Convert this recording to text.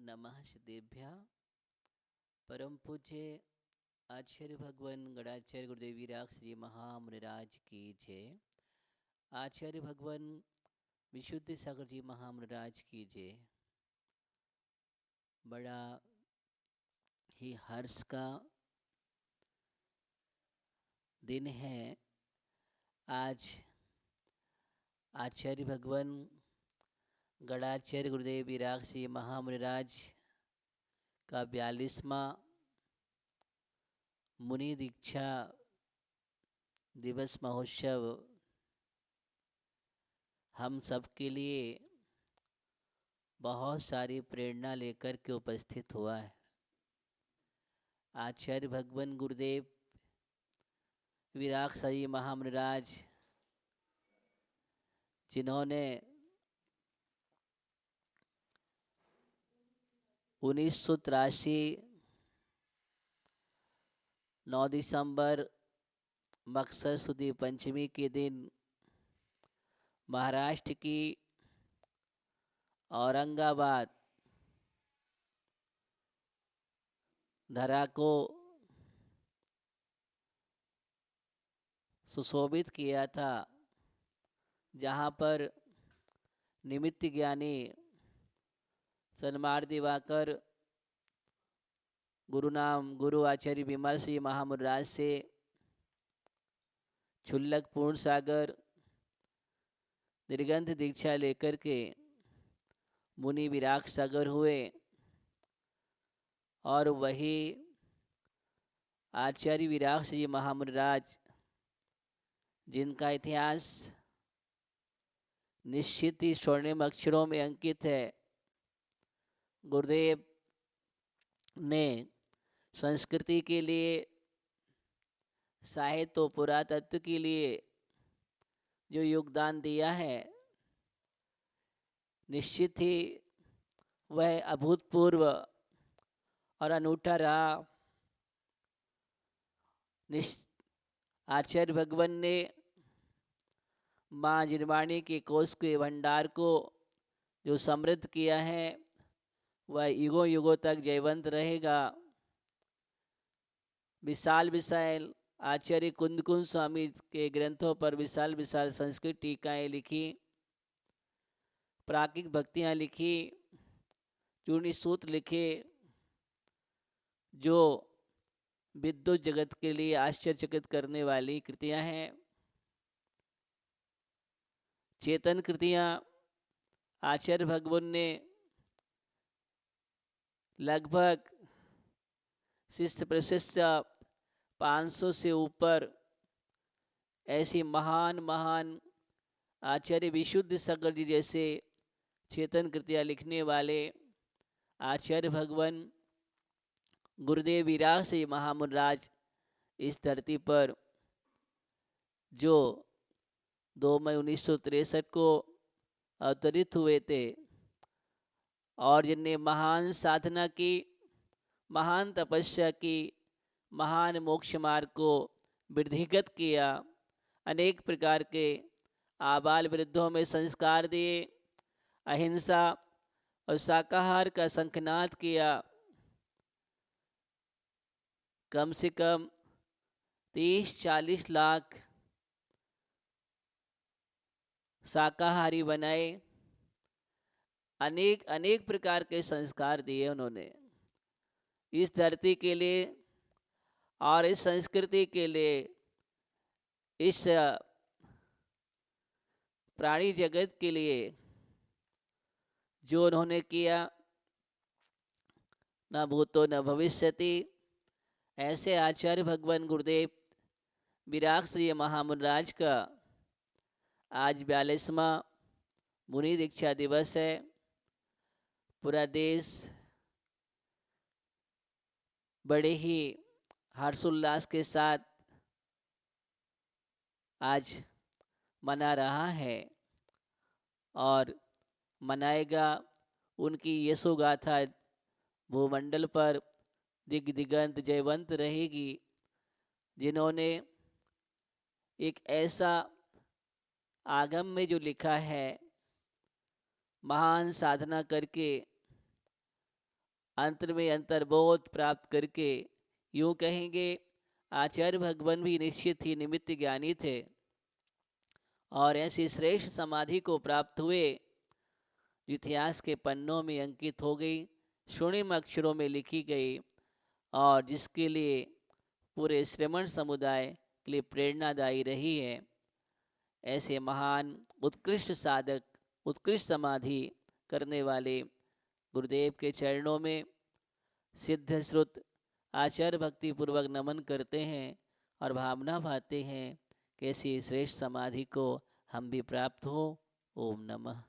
नमः सिद्धेभ्यः। परम पूज्य आचार्य भगवान गणाचार्य गुरुदेव वीराक्ष जी महामुनिराज की जय। आचार्य भगवान विशुद्ध सागर जी महामुनिराज की जय। बड़ा ही हर्ष का दिन है। आज आचार्य भगवान गणाचार्य गुरुदेव वीराक्ष जी महामुनिराज का 42वां मुनि दीक्षा दिवस महोत्सव हम सब के लिए बहुत सारी प्रेरणा लेकर के उपस्थित हुआ है। आचार्य भगवान गुरुदेव वीराक्ष जी महामुनिराज जिन्होंने 1983 9 दिसंबर मकसद सुदी पंचमी के दिन महाराष्ट्र की औरंगाबाद धरा को सुशोभित किया था, जहाँ पर निमित्त ज्ञानी सन्मार्ग दिवाकर गुरु आचार्य विमल सिंह महामुनिराज से क्षुल्लक पूर्ण सागर निर्गंध दीक्षा लेकर के मुनि विराग सागर हुए और वही आचार्य विराग जी महामुनिराज जिनका इतिहास निश्चित ही स्वर्णिम अक्षरों में अंकित है। गुरुदेव ने संस्कृति के लिए, साहित्य और पुरातत्व के लिए जो योगदान दिया है, निश्चित ही वह अभूतपूर्व और अनूठा रहा। आचार्य भगवान ने माँ जिनवाणी के कोष के भंडार को जो समृद्ध किया है, वह युगों युगों तक जयवंत रहेगा। विशाल विशाल आचार्य कुंदकुंद स्वामी के ग्रंथों पर विशाल विशाल संस्कृत टीकाएँ लिखी, प्राकृतिक भक्तियाँ लिखी, चूर्णी सूत्र लिखे, जो विद्युत जगत के लिए आश्चर्यचकित करने वाली कृतियाँ हैं। चेतन कृतियाँ आचार्य भगवान ने लगभग शिष्य प्रशिष्य 500 से ऊपर ऐसी महान महान आचार्य विशुद्ध सागर जी जैसे चेतन कृतियाँ लिखने वाले आचार्य भगवान गुरुदेव वीराग से महामुनिराज इस धरती पर जो 2 मई 1963 को अवतरित हुए थे और जिनने महान साधना की, महान तपस्या की, महान मोक्ष मार्ग को वृद्धिगत किया, अनेक प्रकार के आबाल वृद्धों में संस्कार दिए, अहिंसा और शाकाहार का शंखनाद किया। कम से कम 30-40 लाख शाकाहारी बनाए, अनेक अनेक प्रकार के संस्कार दिए उन्होंने इस धरती के लिए और इस संस्कृति के लिए, इस प्राणी जगत के लिए जो उन्होंने किया, न भूतो न भविष्यति। ऐसे आचार्य भगवान गुरुदेव वीराग श्री महामुनिराज का आज 42वां मुनि दीक्षा दिवस है। पूरा देश बड़े ही हर्षोल्लास के साथ आज मना रहा है और मनाएगा। उनकी यशो गाथा भूमंडल पर दिग दिगंत जयवंत रहेगी, जिन्होंने एक ऐसा आगम में जो लिखा है, महान साधना करके अंतर में अंतर्बोध प्राप्त करके यूँ कहेंगे आचार्य भगवान भी निश्चित ही निमित्त ज्ञानी थे और ऐसी श्रेष्ठ समाधि को प्राप्त हुए जो इतिहास के पन्नों में अंकित हो गई, स्वर्णिम अक्षरों में लिखी गई और जिसके लिए पूरे श्रमण समुदाय के लिए प्रेरणादायी रही है। ऐसे महान उत्कृष्ट साधक, उत्कृष्ट समाधि करने वाले गुरुदेव के चरणों में सिद्ध श्रुत आचार्य भक्ति पूर्वक नमन करते हैं और भावना भाते हैं कि ऐसी श्रेष्ठ समाधि को हम भी प्राप्त हो। ओम नमः।